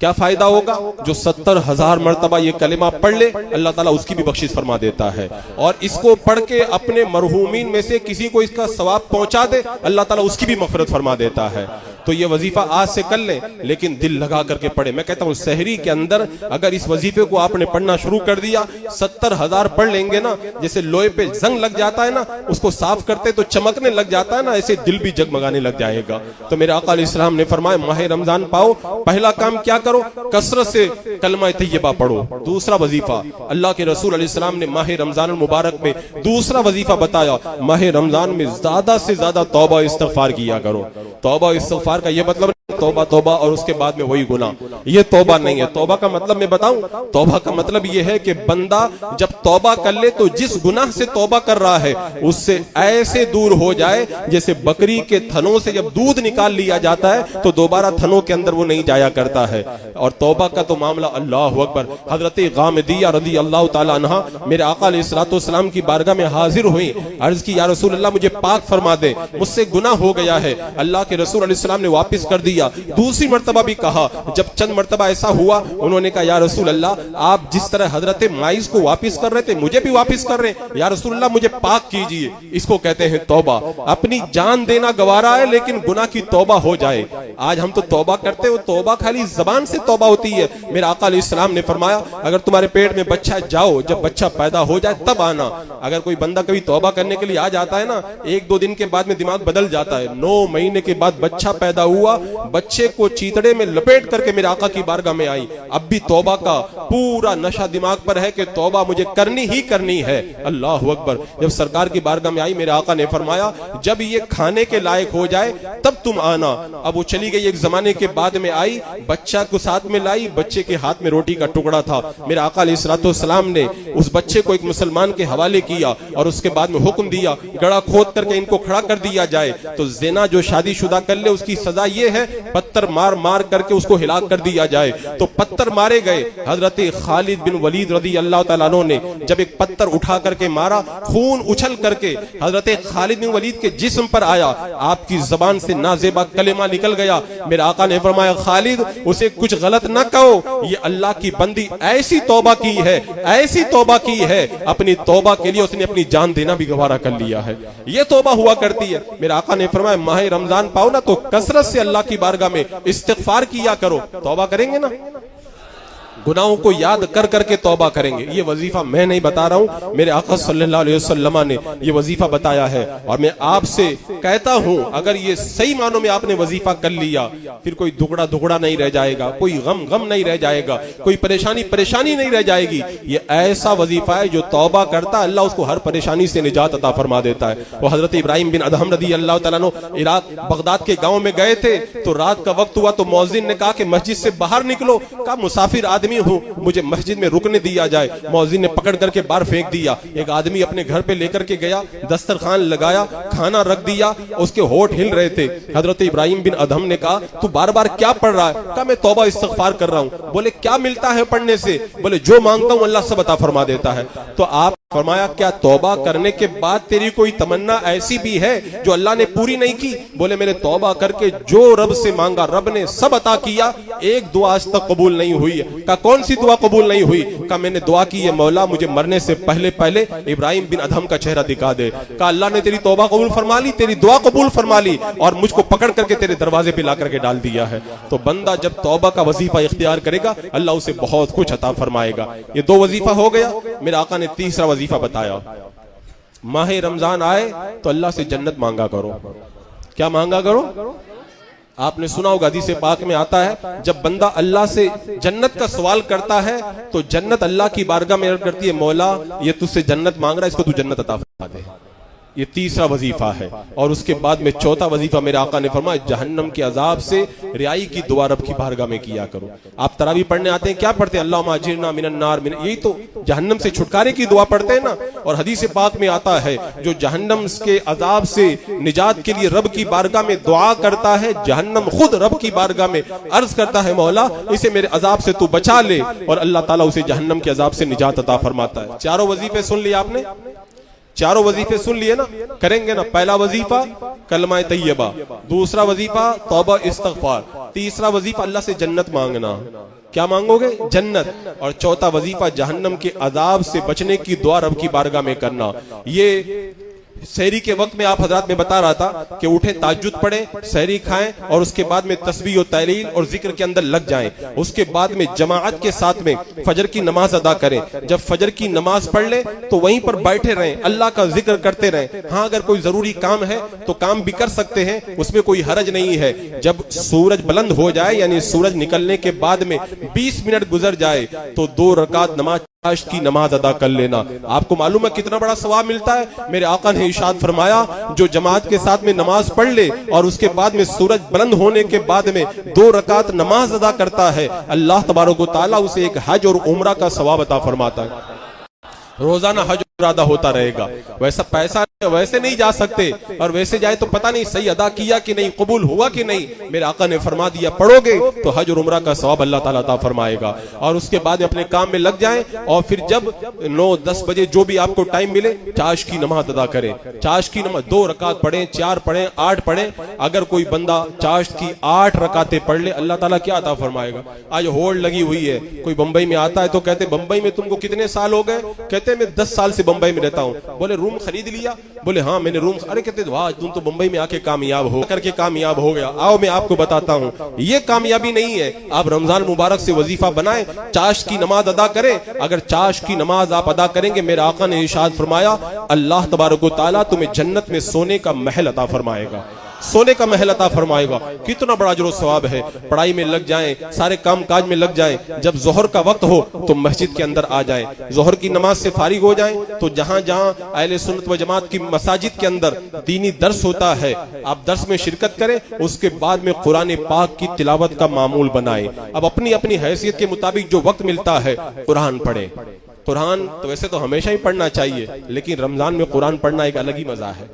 क्या फायदा होगा? जो 70,000 मरतबा ये कलिमा पढ़ ले, अल्लाह ताला उसकी भी बख्शिश फरमा देता है। और इसको पढ़ के अपने मरहूमीन में से किसी को इसका सवाब पहुंचा दे, अल्लाह ताला उसकी भी मगफिरत फरमा देता है। तो ये वजीफा आज से कर लें, लेकिन दिल लगा करके पढ़े। मैं कहता हूं सहरी के अंदर अगर इस वजीफे को आपने पढ़ना शुरू कर दिया, 70,000 पढ़ लेंगे ना, जैसे लोहे पे जंग लग जाता है ना, उसको साफ करते तो चमकने लग जाता है ना, ऐसे दिल भी जगमगाने लग जाएगा। तो मेरे आका अलैहिस्सलाम ने फरमाया, माह रमजान पाओ, पहला काम क्या करो? कसरत से कलमा तैयबा पढ़ो। दूसरा वजीफा, अल्लाह के रसूल अलैहिस्सलाम ने माह रमजान मुबारक में दूसरा वजीफा बताया, माह रमजान में ज्यादा से ज्यादा तौबा इस्तगफार किया करो। तौबा इस्तगफार का ये मतलब तौबा तौबा और उसके बाद में वही गुनाह, ये तौबा नहीं है। तौबा का मतलब मैं बताऊं, तौबा का मतलब ये है कि बंदा जब तौबा कर ले तो जिस गुनाह से तौबा कर रहा है उससे ऐसे दूर हो जाए जैसे बकरी के थनों से जब दूध निकाल लिया जाता है तो दोबारा थनों के अंदर वो नहीं जाया करता है। और तौबा का तो मामला, अल्लाह अकबर, हजरत गामिदिया रज़ी अल्लाह ताला अन्हा मेरे आका अलैहिस्सलाम की बारगाह में हाजिर हुई। अर्ज की, या रसूल अल्लाह मुझे पाक फरमा दे, मुझसे गुनाह हो गया है। अल्लाह के रसूल अलैहिस्सलाम ने वापस कर दिया। दूसरी मर्तबा भी कहा। जब चंद मर्तबा ऐसा हुआ, उन्होंने कहा, या रसूल अल्लाह आप जिस तरह हजरत माइस को वापस कर रहे थे मुझे भी वापस कर रहे हैं, या रसूल अल्लाह मुझे पाक कीजिए। इसको कहते हैं तौबा। अपनी जान देना गवारा है लेकिन गुनाह की तौबा हो जाए। आज हम तो तौबा करते हो, तौबा खाली जबान से तौबा होती है। मेरे आका अलैहिस्सलाम ने फरमाया, अगर तुम्हारे पेट में बच्चा, जाओ जब बच्चा पैदा हो जाए तब आना। अगर कोई बंदा कभी तौबा करने के लिए आ जाता है ना, 1-2 दिन के बाद में दिमाग बदल जाता है। 9 महीने के बाद बच्चा पैदा हुआ, बच्चे को चीतड़े में लपेट करके मेरे आका की बारगाह में आई। अब भी तौबा का पूरा नशा दिमाग पर है कि तौबा मुझे करनी ही करनी है। अल्लाह अकबर। जब सरकार की बारगाह में आई, मेरे आका ने फरमाया, जब ये खाने के लायक हो जाए तब तुम आना। अब वो चली गई, एक जमाने के बाद में आई, बच्चा को साथ में लाई, बच्चे के हाथ में रोटी का टुकड़ा था। मेरे आका अलैहिस्सलाम ने उस बच्चे को एक मुसलमान के हवाले किया और उसके बाद में हुक्म दिया, गड़ा खोद करके इनको खड़ा कर दिया जाए। तो ज़िना जो शादीशुदा कर ले उसकी सजा ये है, पत्थर मार मार करके उसको हिलाक कर दिया जाए। तो पत्थर मारे गए। हजरत खालिद बिन वलीद रज़ी अल्लाह तआला अन्हु ने जब एक पत्थर उठा करके मारा, खून उछल करके हजरत खालिद बिन वलीद के जिस्म पर आया। आपकी जबान से नाजेबा कलेमा निकल गया। मेरे आका ने फरमाया, खालिद उसे कुछ गलत न कहो, ये अल्लाह की बंदी ऐसी तौबा की है, ऐसी तौबा की है, अपनी तौबा के लिए उसने अपनी जान देना भी गवारा कर लिया है। ये तौबा हुआ करती है। मेरे आका ने फरमाया, माह रमजान पाओ ना तो कसरत से अल्लाह की बारगाह में इस्तिग़फार किया करो। तौबा करेंगे ना, गुनाहों को याद कर करके तौबा करेंगे। ये वजीफा मैं नहीं बता रहा हूं, मेरे आका सल्लल्लाहु अलैहि वसल्लम ने ये वजीफा बताया है। और मैं आपसे कहता हूं, अगर ये सही मानों में आपने वजीफा कर लिया, फिर कोई दुगड़ा दुगड़ा नहीं रह जाएगा, कोई गम गम नहीं रह जाएगा, कोई परेशानी परेशानी नहीं रह जाएगी। ये ऐसा वजीफा है जो तौबा करता अल्लाह उसको हर परेशानी से निजात अता फरमा देता है। वो हजरत इब्राहिम बिन अदहम रज़ी अल्लाह तआला अन्हु इराक बगदाद के गाँव में गए थे, तो रात का वक्त हुआ तो मौजिन ने कहा कि मस्जिद से बाहर निकलो। कहा मुसाफिर आदमी आदमी हूँ, मुझे मस्जिद में रुकने दिया जाए। मौजिन ने पकड़ करके बाहर फेंक दिया। एक आदमी अपने घर पे लेकर के गया, दस्तरखान लगाया, खाना रख दिया, उसके होठ हिल रहे थे। हजरत इब्राहिम बिन अदहम ने कहा, तू बार बार क्या पढ़ रहा है? कहा, मैं तौबा इस्तगफार कर रहा हूँ। बोले, क्या मिलता है पढ़ने से? बोले, जो मांगता हूँ अल्लाह सब अता फरमा देता है। तो आप फरमाया, क्या तौबा करने के बाद तेरी कोई तमन्ना ऐसी भी है जो अल्लाह ने पूरी नहीं की? बोले, मैंने तौबा करके जो रब से मांगा रब ने सब अता किया, एक दुआ आज तक कबूल नहीं हुई। कहा, कौन सी दुआ कबूल नहीं हुई? कहा, मैंने दुआ की है, मौला मुझे मरने से पहले पहले इब्राहिम बिन अदहम का चेहरा दिखा दे। कहा, अल्लाह ने तेरी तौबा कबूल फरमा ली, तेरी दुआ कबूल फरमा ली और मुझको पकड़ करके तेरे दरवाजे पे ला करके डाल दिया है। तो बंदा जब तौबा का वजीफा इख्तियार करेगा अल्लाह उसे बहुत कुछ अता फरमाएगा। ये दो वजीफा हो गया। मेरे आका ने तीसरा वजीफा बताया, माह रमजान आए तो अल्लाह से जन्नत मांगा करो। क्या मांगा करो? आपने सुना होगा, हदीस पाक में आता है, जब बंदा अल्लाह से जन्नत का सवाल करता है तो जन्नत अल्लाह की बारगाह में अर्ज करती है, मौला ये तुझसे जन्नत मांग रहा है, इसको तू जन्नत अता फरमा दे। ये तीसरा वजीफा है। और उसके बाद में चौथा वजीफा मेरे आका ने फरमाया, जहन्नम के अजाब से रियाई की दुआ रब की बारगाह में किया करो। आप तरावी पढ़ने आते हैं, क्या पढ़ते हैं? अल्लाहुम्मा अजिरना मिनन नार, यही तो जहन्नम से छुटकारे की दुआ पढ़ते हैं ना। और हदीस पाक में आता है, जो जहन्नम के अजाब से निजात के लिए रब की बारगाह में दुआ करता है, जहन्नम खुद रब की बारगाह में अर्ज करता है, मौला इसे मेरे अजाब से तू बचा ले, और अल्लाह ताला उसे जहन्नम के अजाब से निजात अता फरमाता है। चारों वजीफे सुन लिए आपने? चारों वजीफे सुन लिए ना? करेंगे ना? पहला वजीफा कलमा तैयबा, दूसरा वजीफा तौबा इस्तगफार, तीसरा वजीफा अल्लाह से जन्नत मांगना। क्या मांगोगे? जन्नत। और चौथा वजीफा जहन्नम के अजाब से बचने की दुआ रब की बारगाह में करना। ये सहरी के वक्त में आप हजरात में बता रहा था कि उठे, ताज्जुद पढ़े, सहरी खाएं और उसके बाद में तस्बीह और तहलील और जिक्र के अंदर लग जाएं। उसके बाद में जमाअत के साथ में फजर की नमाज अदा करें। जब फजर की नमाज पढ़ ले तो वहीं पर बैठे रहें, अल्लाह का जिक्र करते रहें। हाँ, अगर कोई जरूरी काम है तो काम भी कर सकते हैं, उसमें कोई हरज नहीं है। जब सूरज बुलंद हो जाए, यानी सूरज निकलने के बाद में 20 मिनट गुजर जाए तो 2 रकात नमाज की नमाज अदा कर लेना। आपको मालूम है कितना बड़ा सवाब मिलता है? मेरे आका ने इरशाद फरमाया, जो जमात के साथ में नमाज पढ़ ले और उसके बाद में सूरज बुलंद होने के बाद में 2 रकात नमाज अदा करता है, अल्लाह तबारक व तआला उसे एक हज और उम्रा का सवाब अता फरमाता है। रोजाना हज अदा होता रहेगा। वैसा पैसा वैसे नहीं जा सकते, और वैसे जाए तो पता नहीं सही अदा किया कि नहीं, कबूल हुआ कि नहीं। मेरे आका ने फरमा दिया, पढ़ोगे तो हज और उम्रा का सवाब अल्लाह ताला अता फरमाएगा। और उसके बाद अपने काम में लग जाएं, और फिर जब 9-10 बजे जो भी आपको टाइम मिले, चाश की नमाज अदा करें। चाश की नमाज 2 रकात पढ़ें, 4 पढ़ें, 8 पढ़ें। अगर कोई बंदा चाश की 8 रकातें पढ़ ले, अल्लाह ताला क्या अता फरमाएगा। आज होड़ लगी हुई है, कोई बंबई में आता है तो कहते, बंबई में तुमको कितने साल हो गए? कहते मैं 10 साल से बंबई में रहता हूँ। बोले, रूम खरीद लिया? बोले, हाँ मैंने रूम। अरे कहते, वाह तुम तो बंबई में आके कामयाब हो, करके कामयाब हो गया। आओ मैं आपको बताता हूँ, ये कामयाबी नहीं है। आप रमजान मुबारक से वजीफा बनाए, चाश की नमाज अदा करें। अगर चाश की नमाज आप अदा करेंगे, मेरे आका ने इरशाद फरमाया, अल्लाह तबारक व तआला तुम्हें जन्नत में सोने का महल अता फरमाएगा, सोने का महल अता फरमाएगा। कितना बड़ा अजर सवाब है। पढ़ाई में लग जाएं, सारे काम काज में लग जाएं। जब जोहर का वक्त हो तो मस्जिद के अंदर आ जाएं, जोहर की नमाज से फारिग हो जाएं तो जहां जहां अहले सुन्नत व जमात की मसाजिद के अंदर दीनी दर्स होता है, आप दर्स में शिरकत करें। उसके बाद में कुरान पाक की तिलावत का मामूल बनाएं। अब अपनी अपनी हैसियत के मुताबिक जो वक्त मिलता है कुरान पढ़ें। कुरान तो वैसे तो हमेशा ही पढ़ना चाहिए, लेकिन रमजान में कुरान पढ़ना एक अलग ही मजा है,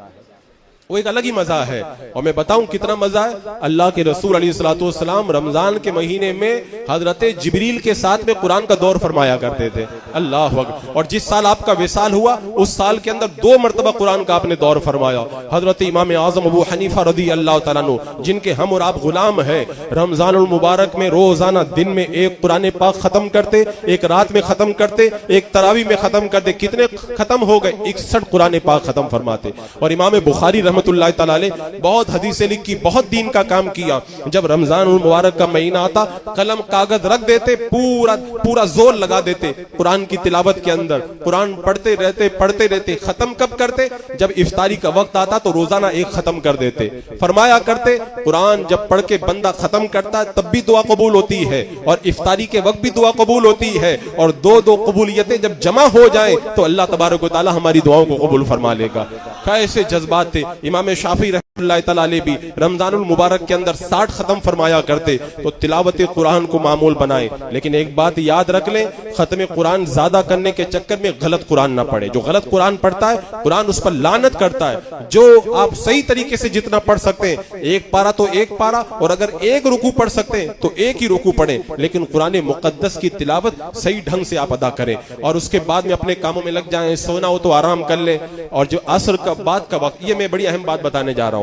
वो एक अलग ही मजा है। और मैं बताऊं कितना मजा है। अल्लाह के रसूल अलैहिस्सलातु वस्सलाम रमजान के महीने में हजरत जिब्रील के साथ में कुरान का दौर फरमाया करते थे। अल्लाह अकबर। और जिस साल आपका विसाल हुआ उस साल के अंदर 2 मरतबा कुरान का आपने दौर फरमाया। हजरत इमाम आजम अबू हनीफा रदी अल्लाह तआला अन्हु, जिनके हम और आप गुलाम हैं, रमजानुल मुबारक में रोजाना दिन में एक कुरान पाक खत्म करते, एक रात में खत्म करते, एक तरावी में खत्म करते। कितने खत्म हो गए? 61 कुरान पाक खत्म फरमाते। और इमाम बुखारी रहमतुल्लाह तआला अलैह बहुत हदीसें लिखी, बहुत दीन का काम किया। जब रमजान मुबारक का महीना आता, कलम कागज रख देते, पूरा जोर लगा देते कुरान की तिलावत के अंदर। कुरान पढ़ते रहते। खत्म कब करते? जब इफ्तारी का वक्त आता तो रोजाना एक खत्म कर देते। फरमाया करते, कुरान जब पढ़ के बंदा खत्म करता है तब भी दुआ कबूल होती है, और इफ्तारी के वक्त भी दुआ कबूल होती है। और दो कबूलियतें जब जमा हो जाए तो अल्लाह तबारक व तआला हमारी दुआओं को कबूल फरमा लेगा। कैसे जज्बात थे। इमाम शाफी रहमतुल्लाह तआला अलैह भी रमजानुल मुबारक के अंदर 60 खत्म फरमाया करते। तो तिलावत कुरान को मामूल बनाए, लेकिन एक बात याद रख लें, खत्म कुरान ज्यादा करने के चक्कर में गलत कुरान ना पढ़े। जो गलत कुरान पढ़ता है कुरान उस पर लानत करता है। जो आप सही तरीके से जितना पढ़ सकते हैं, एक पारा तो एक पारा, और अगर एक रुकू पढ़ सकते हैं तो एक ही रुकू पढ़ें, लेकिन कुरान मुकद्दस की तिलावत सही ढंग से आप अदा करें और उसके बाद में अपने कामों में लग जाएं। सोना हो तो आराम कर ले। और जो असर का बाद का वक्त, ये मैं बड़ी अहम बात बताने जा रहा हूं।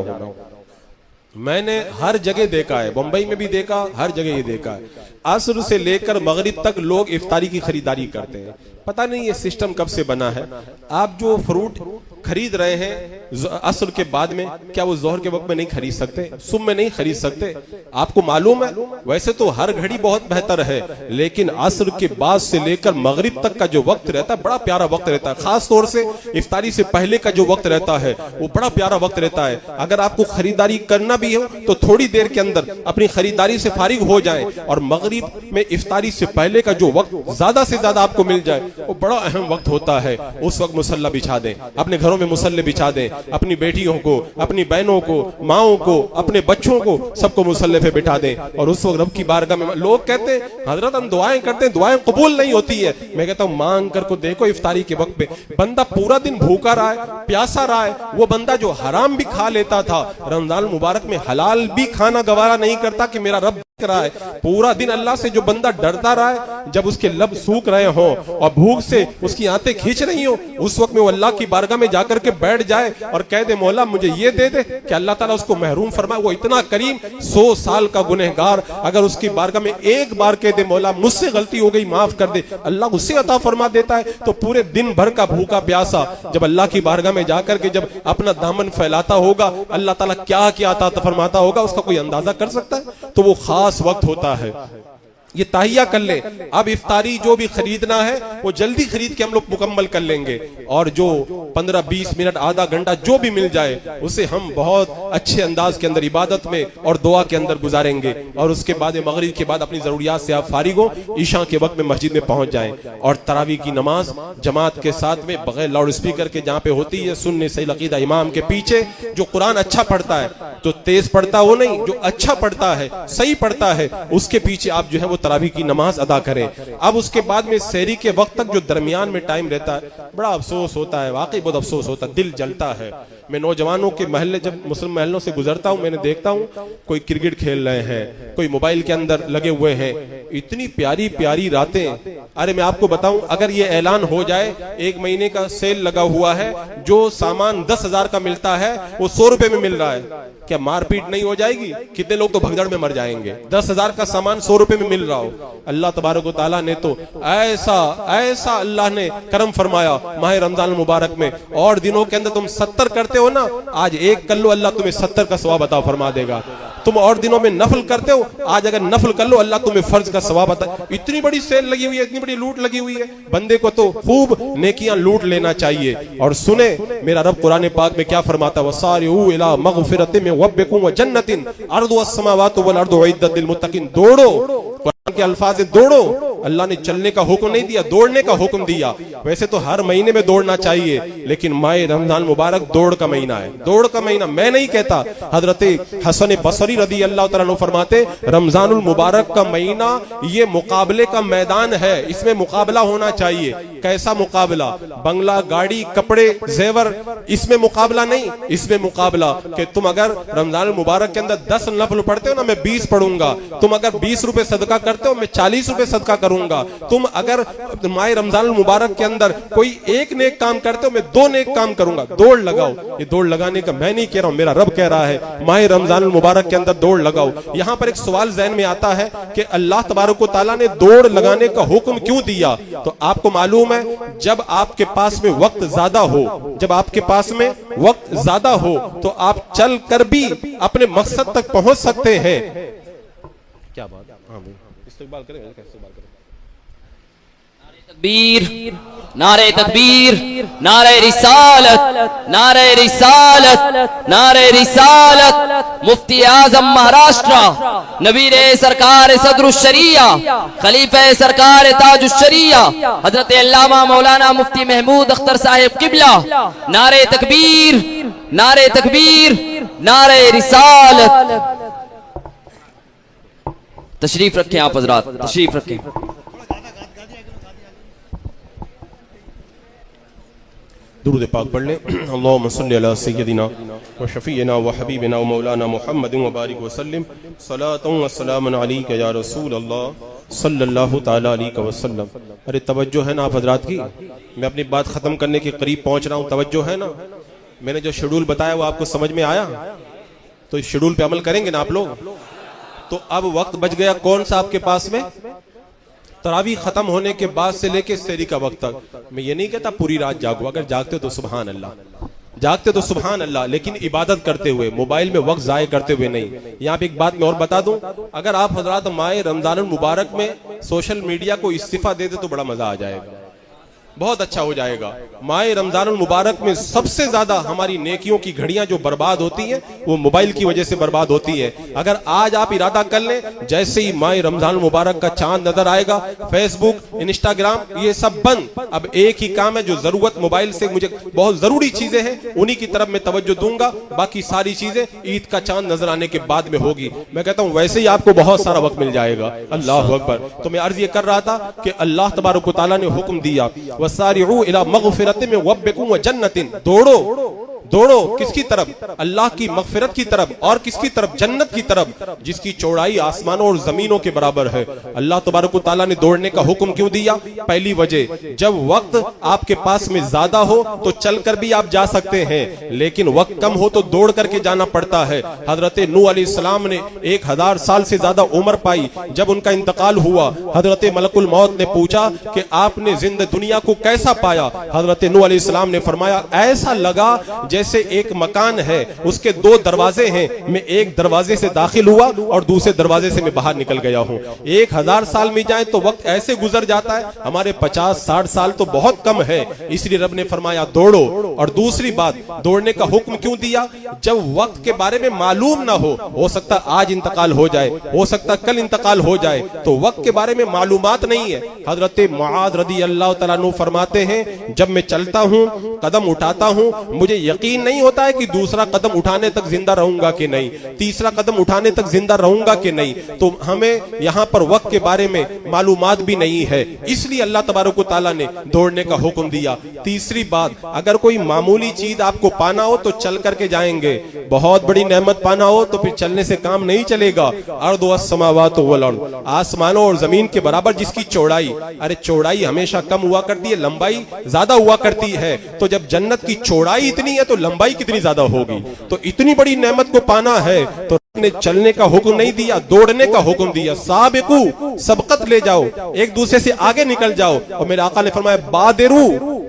मैंने हर जगह देखा है, बंबई में भी देखा, हर जगह ये देखा है, असर से लेकर मगरिब तक लोग इफ्तारी की खरीदारी करते हैं। पता नहीं ये सिस्टम कब से बना है। आप जो फ्रूट खरीद रहे हैं असर के बाद में, क्या वो जोहर के वक्त में नहीं खरीद सकते, सुबह में नहीं खरीद सकते? आपको मालूम है, वैसे तो हर घड़ी बहुत बेहतर है, लेकिन असर के बाद से लेकर मगरिब तक का जो वक्त रहता है बड़ा प्यारा वक्त रहता है। खास तौर से इफ्तारी से पहले का जो वक्त रहता है वो बड़ा प्यारा वक्त रहता है। अगर आपको खरीदारी करना भी हो तो थोड़ी देर के अंदर अपनी खरीदारी से फारिग हो जाए और मगरिब में इफ्तारी से पहले का जो वक्त ज्यादा से ज्यादा आपको मिल जाए, वो बड़ा अहम वक्त होता है। उस वक्त मुसल्ला बिछा दें, अपने घरों में मुसल्ले बिछा दें, अपनी बेटियों को, अपनी बहनों को, माओं को, अपने बच्चों को, सबको मुसल्ले पे बिठा दें। और उस वक्त रब की बारगाह में, लोग कहते हैं हजरत हम दुआएं करते हैं, दुआएं कबूल नहीं होती है। मैं कहता हूं मांग कर को देखो, इफ्तारी के वक्त पे बंदा पूरा दिन भूखा रहा है, प्यासा रहा है, वो बंदा जो हराम भी खा लेता था, रमजान मुबारक में हलाल भी खाना गवारा नहीं करता कि मेरा रब रहा है। पूरा दिन अल्लाह से जो बंदा डरता रहा है, जब उसके लब सूख रहे हो और भूख से उसकी आंतें खींच रही हो, उस वक्त में वो अल्लाह की बारगाह में जाकर के बैठ जाए और कह दे मौला मुझे ये दे दे, कि अल्लाह ताला उसको महरूम फरमाए। वो इतना करीम, 100 साल का गुनहगार अगर उसकी बारगाह में एक बार कह दे मौला मुझसे गलती हो गई माफ कर दे, अल्लाह उसे अता फरमा देता है। तो पूरे दिन भर का भूखा प्यासा जब अल्लाह की बारगाह में जाकर के जब अपना दामन फैलाता होगा, अल्लाह ताला क्या क्या अता फरमाता होगा, उसका कोई अंदाजा कर सकता है? तो वो खास वक्त होता है। ये ताहिया कर ले। अब इफ्तारी जो भी खरीदना है वो जल्दी खरीद के हम लोग मुकम्मल कर लेंगे, और जो 15-20 मिनट आधा घंटा जो भी मिल जाए उसे हम बहुत अच्छे अंदाज के अंदर इबादत में और दुआ के अंदर गुजारेंगे। और उसके बाद मगरिब के बाद अपनी जरूरियात से आप फारिग हो, ईशा के वक्त में मस्जिद में पहुंच जाएं और तरावी की नमाज जमात के साथ में बगैर लाउड स्पीकर के जहाँ पे होती है, सुन्ने सही अकीदा इमाम के पीछे, जो कुरान अच्छा पढ़ता है, जो तेज पढ़ता वो नहीं, जो अच्छा पढ़ता है, सही पढ़ता है, उसके पीछे आप जो है वो तरावी की नमाज अदा करें। अब उसके बाद में सहरी के वक्त तक जो दरमियान में टाइम रहता है, बड़ा अफसोस होता है, वाकई बहुत अफसोस होता है, दिल जलता है। मैं नौजवानों के महल्ले, जब मुस्लिम महलों से गुजरता हूं, मैंने देखता हूं कोई क्रिकेट खेल रहे हैं, कोई मोबाइल के अंदर लगे हुए हैं। इतनी प्यारी प्यारी रातें। अरे मैं आपको बताऊं, अगर ये ऐलान हो जाए 1 महीने का सेल लगा हुआ है, जो सामान 10,000 का मिलता है वो 100 रुपए में मिल रहा है, क्या मारपीट नहीं हो जाएगी? कितने लोग तो भगदड़ में मर जाएंगे। 10,000 का सामान 100 रुपए में मिल रहा हो। अल्लाह तबारक व तआला ने तो ऐसा ऐसा अल्लाह ने करम फरमाया माह रमजान मुबारक में। और दिनों के अंदर तुम 70 करते हो ना, आज 1 कर लो, अल्लाह तुम्हें 70 का सवाब अता फरमा देगा। तुम और दिनों में नफल करते हो, आज अगर नफल कर लो, अल्लाह तुम्हें फर्ज का सवाब अता। इतनी बड़ी सेल लगी हुई है, इतनी बड़ी लूट लगी हुई है, बंदे को तो खूब नेकियां लूट लेना चाहिए। और सुने मेरा रब कुरान पाक में क्या फरमाता है, वसारिऊ इला मगफिरतिन मिन रब्बिकुम व जन्नतिन अर्दुहा अस्समावातु वल अर्दु उइद्दत लिल मुत्तकीन। दौड़ो, कुरान के अल्फाज है दौड़ो। अल्लाह ने चलने का हुक्म नहीं दिया, दौड़ने का हुक्म दिया। वैसे तो हर महीने में दौड़ना चाहिए, लेकिन माह रमजान मुबारक दौड़ का महीना है, दौड़ का महीना। मैं नहीं कहता, हजरत हसन बसरी रदी अल्लाह तआला अन्हु फरमाते, रमजानुल मुबारक का महीना ये मुकाबले का मैदान है, इसमें मुकाबला होना चाहिए। कैसा मुकाबला? बंगला, गाड़ी, कपड़े, जेवर, इसमें मुकाबला नहीं। इसमें मुकाबला कि तुम अगर रमजानुल मुबारक के अंदर 10 नफल पढ़ते हो ना, मैं 20 पढ़ूंगा। तुम अगर 20 रुपए सदका करते हो, मैं 40 रुपए सदका करूंगा। तुम अगर माह रमजान मुबारक के अंदर कोई एक नेक काम करते हो, मैं 2 नेक काम करूंगा। दौड़ लगाओ। ये दौड़ लगाने का मैं नहीं कह रहा हूं, मेरा रब कह रहा है, माह रमजान मुबारक के अंदर दौड़ लगाओ। यहां पर एक सवाल ज़हन में आता है कि अल्लाह तबारक व तआला ने दौड़ लगाने का हुक्म क्यों दिया? तो आपको मालूम है, जब आपके पास में वक्त ज्यादा हो, जब आपके पास में वक्त ज्यादा हो, तो आप चल कर भी अपने मकसद तक पहुंच सकते हैं। क्या बात? हाँ भाई, इस्तेकबाल करें, इस्तेकबाल करें। तकबीर, नारे तकबीर, नारे रिसालत, नारे रिसालत, नारे रिसालत। मुफ्ती आजम महाराष्ट्र, नबीर सरकार सदरुश्शरिया, खलीफा सरकार ताजुश्शरिया, हजरत अल्लामा मौलाना मुफ्ती महमूद अख्तर साहिब किबला। नारे तकबीर, नारे तकबीर, नारे रिसालत। तशरीफ रखें आप हजरात, तशरीफ रखें। दुरूद पाक पढ़ लें। अल्लाहुम्मा सल्लि अला सय्यदिना व शफीना व हबीबिना व मौलाना मुहम्मदिन व बारिक वसल्लिम सलातun व सलामुन अलैका या रसूल अल्लाह सल्लल्लाहु तआला अलैहि वसल्लम। अरे तवज्जो है ना आप हजरात की? मैं अपनी बात ख़त्म करने के करीब पहुंच रहा हूँ, तवज्जो है ना? मैंने जो शेड्यूल बताया वो आपको समझ में आया? तो इस शेड्यूल पे अमल करेंगे ना आप लोग? तो अब वक्त बच गया कौन सा आपके पास में? तरावी खत्म होने के बाद से लेके सेहरी का वक्त तक। मैं ये नहीं कहता पूरी रात जागो, अगर जागते तो सुभान अल्लाह, जागते तो सुभान अल्लाह, लेकिन इबादत करते हुए, मोबाइल में वक्त जाया करते हुए नहीं। यहाँ पे एक बात मैं और बता दूं, अगर आप हजरात माए रमजानुल मुबारक में सोशल मीडिया को इस्तीफा दे दे तो बड़ा मजा आ जाएगा, बहुत अच्छा हो जाएगा। माए रमजानुल मुबारक में सबसे ज्यादा हमारी नेकियों की घड़ियां जो बर्बाद होती हैं वो मोबाइल की वजह से बर्बाद होती है। अगर आज आप इरादा कर लें, जैसे ही माए रमजानुल मुबारक का चांद नजर आएगा, फेसबुक, इंस्टाग्राम ये सब बंद। अब एक ही काम है जो जरूरत मोबाइल से मुझे बहुत जरूरी चीजें हैं उन्हीं की तरफ मैं तवज्जो दूंगा, बाकी सारी चीजें ईद का चांद नजर आने के बाद में होगी। मैं कहता हूं वैसे ही आपको बहुत सारा वक्त मिल जाएगा। अल्लाह अकबर। तो मैं अर्ज ये कर रहा था कि अल्लाह तबारक व तआला ने हुक्म दिया, वसारिउ इला मगफिरतिन व रब्बिकुम व जन्नतिन, दौड़ो दौड़ो किसकी तरफ? अल्लाह की मगफिरत की तरफ। और किसकी तरफ? जन्नत की तरफ, जिसकी चौड़ाई आसमानों और जमीनों के बराबर है। अल्लाह तबारक व तआला ने दौड़ने का हुक्म क्यों दिया? पहली वजह, जब वक्त आपके पास में ज्यादा हो तो चलकर भी आप जा सकते हैं, लेकिन वक्त कम हो तो दौड़ करके जाना पड़ता है। हजरत नूह अलैहिस्सलाम ने 1000 साल से ज्यादा उम्र पाई। जब उनका इंतकाल हुआ, हजरत मलकुल मौत ने पूछा कि आपने जिंदा दुनिया को कैसा पाया? हजरत नूह अलैहिस्सलाम ने फरमाया, ऐसा लगा जैसे एक मकान है, उसके 2 दरवाजे हैं, मैं एक दरवाजे से दाखिल हुआ और दूसरे दरवाजे से मैं बाहर निकल गया हूं। 1000 साल में जाए तो वक्त ऐसे गुजर जाता है, हमारे 50-60 साल तो बहुत कम है। इसलिए रब ने फरमाया दौड़ो। और दूसरी बात, दौड़ने का हुक्म क्यों दिया? जब वक्त के बारे में मालूम ना हो सकता आज इंतकाल हो जाए, हो सकता कल इंतकाल हो जाए, तो वक्त के बारे में मालूमात नहीं है। हजरत मुआज रदी अल्लाह तआला अन्हु फरमाते हैं, जब मैं चलता हूं, कदम उठाता हूं, मुझे यकीन नहीं होता है कि दूसरा कदम उठाने तक जिंदा रहूंगा कि नहीं, तीसरा कदम उठाने तक जिंदा रहूंगा कि नहीं। तो हमें यहाँ पर वक्त के बारे में मालूमात भी नहीं है, इसलिए अल्लाह तबारक व तआला ने दौड़ने का हुक्म दिया। तीसरी बात, अगर कोई मामूली चीज आपको पाना हो तो चल करके जाएंगे, बहुत बड़ी नेमत पाना हो तो फिर चलने से काम नहीं चलेगा। अर्द वस्समावातु वल अर्द, आसमानों और जमीन के बराबर जिसकी चौड़ाई, अरे चौड़ाई हमेशा कम हुआ करती है, लंबाई ज्यादा हुआ करती है। तो जब जन्नत की चौड़ाई इतनी है तो लंबाई कितनी ज्यादा होगी। तो इतनी बड़ी नेमत को पाना है तो ने चलने का हुक्म नहीं दिया, दौड़ने का हुक्म दिया। साबिकू, सबकत ले जाओ, एक दूसरे से आगे निकल जाओ। और मेरे आका ने फरमाया बादिरू,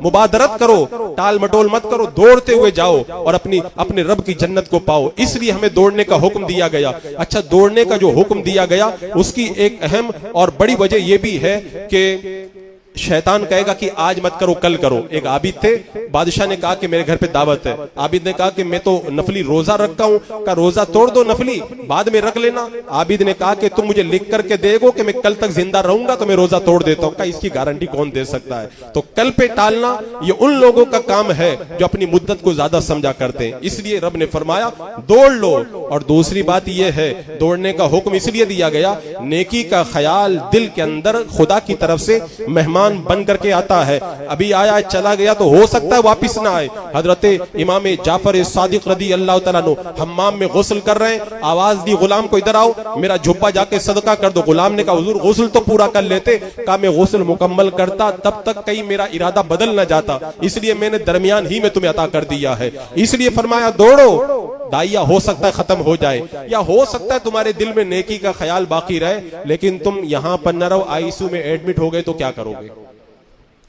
मुबादरत करो, टाल मटोल मत करो, दौड़ते हुए जाओ और अपने रब की जन्नत को पाओ। इसलिए हमें दौड़ने का हुक्म दिया गया। अच्छा, दौड़ने का जो हुक्म दिया गया उसकी एक अहम और बड़ी वजह यह भी है कि शैतान कहेगा कि आज मत करो कल करो। एक आबिद थे, बादशाह ने कहा कि मेरे घर पे दावत है। आबिद ने कहा कि मैं तो नफली रोजा रखा हूं, का रोजा तोड़ दो, नफली बाद में रख लेना। आबिद ने कहा कि तुम मुझे लिख करके देगो कि मैं कल तक जिंदा रहूंगा तो मैं रोजा तोड़ देता हूं। का इसकी गारंटी कौन दे सकता है? तो कल पे टालना ये उन लोगों का काम है जो अपनी मुद्दत को ज्यादा समझा करते हैं। इसलिए रब ने फरमाया दौड़ लो। और दूसरी बात यह है, दौड़ने का हुक्म इसलिए दिया गया, नेकी का ख्याल दिल के अंदर खुदा की तरफ से मेहमान बन करके आता है। अभी आया चला गया तो हो सकता है वापिस ना आए। हजरत इमाम जाफर सादिक रदी अल्लाह तआला अन्हु हम्माम में गुस्ल कर रहे हैं, आवाज दी गुलाम को इधर आओ, मेरा जुब्बा जाके सदका कर दो। गुलाम ने कहा हुजूर गुस्ल तो पूरा कर लेते। कहा मैं गुस्ल मुकम्मल करता तब तक कहीं मेरा इरादा बदल ना जाता, इसलिए मैंने दरमियान ही में तुम्हें अता कर दिया है। इसलिए फरमाया दौड़ो। दाइया हो सकता है खत्म हो जाए, या हो सकता है तुम्हारे दिल में नेकी का ख्याल बाकी रहे, लेकिन तुम यहां पर न रहो, आईसीयू में एडमिट हो गए तो क्या करोगे?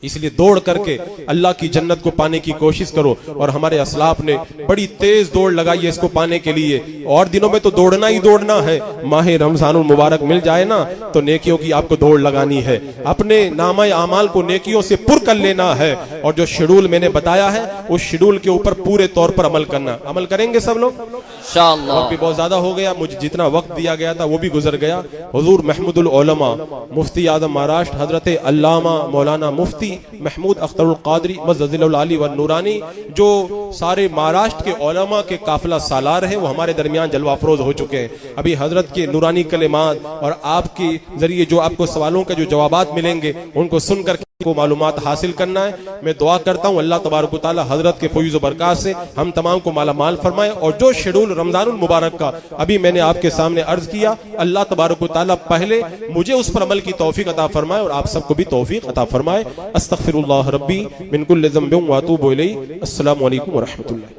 इसलिए दौड़ करके अल्लाह की जन्नत को पाने की कोशिश करो। और हमारे असलाफ ने बड़ी तेज दौड़ लगाई है इसको पाने के लिए। और दिनों में तो दौड़ना ही दौड़ना है। माह रमजानुल मुबारक मिल जाए ना तो नेकियों की आपको दौड़ लगानी है, अपने नामा आमाल को नेकियों से पुर कर लेना है। और जो शेड्यूल मैंने बताया है उस शेड्यूल के ऊपर पूरे तौर पर अमल करना। अमल करेंगे सब लोग? इंशाअल्लाह। वक्त भी बहुत ज्यादा हो गया, मुझे जितना वक्त दिया गया था वो भी गुजर गया। हुजूर महमूदुल उलमा मुफ्ती आजम महाराष्ट्र हजरत अल्लामा मौलाना मुफ्ती महमूद अख्तरुल कादरी मज़्ज़िलुल आली व नूरानी, जो सारे महाराष्ट्र के उलमा के काफिला सालार है, वो हमारे दरमियान जलवा अफरोज हो चुके हैं। अभी हजरत के नूरानी कलिमात और आपके जरिए जो आपको सवालों के जो जवाबात मिलेंगे उनको सुनकर को मालूमात हासिल करना है। मैं दुआ करता हूँ अल्लाह तबारक व तआला हजरत के फैज़ व बरक़ात से हम तमाम को माला माल फरमाए। और जो शेड्यूल रमजानुल मुबारक का अभी मैंने आपके सामने अर्ज किया, अल्लाह तबारक व तआला पहले मुझे उस पर अमल की तौफीक अता फरमाए और आप सबको भी तौफीक अता फरमाए। अस्तग़फिरुल्लाह रब्बी मिन कुल्लि ज़ंबिन व अतूबु इलैहि। अस्सलामु अलैकुम व रहमतुल्लाह।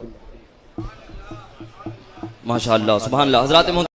माशाअल्लाह, सुभान अल्लाह। हज़रात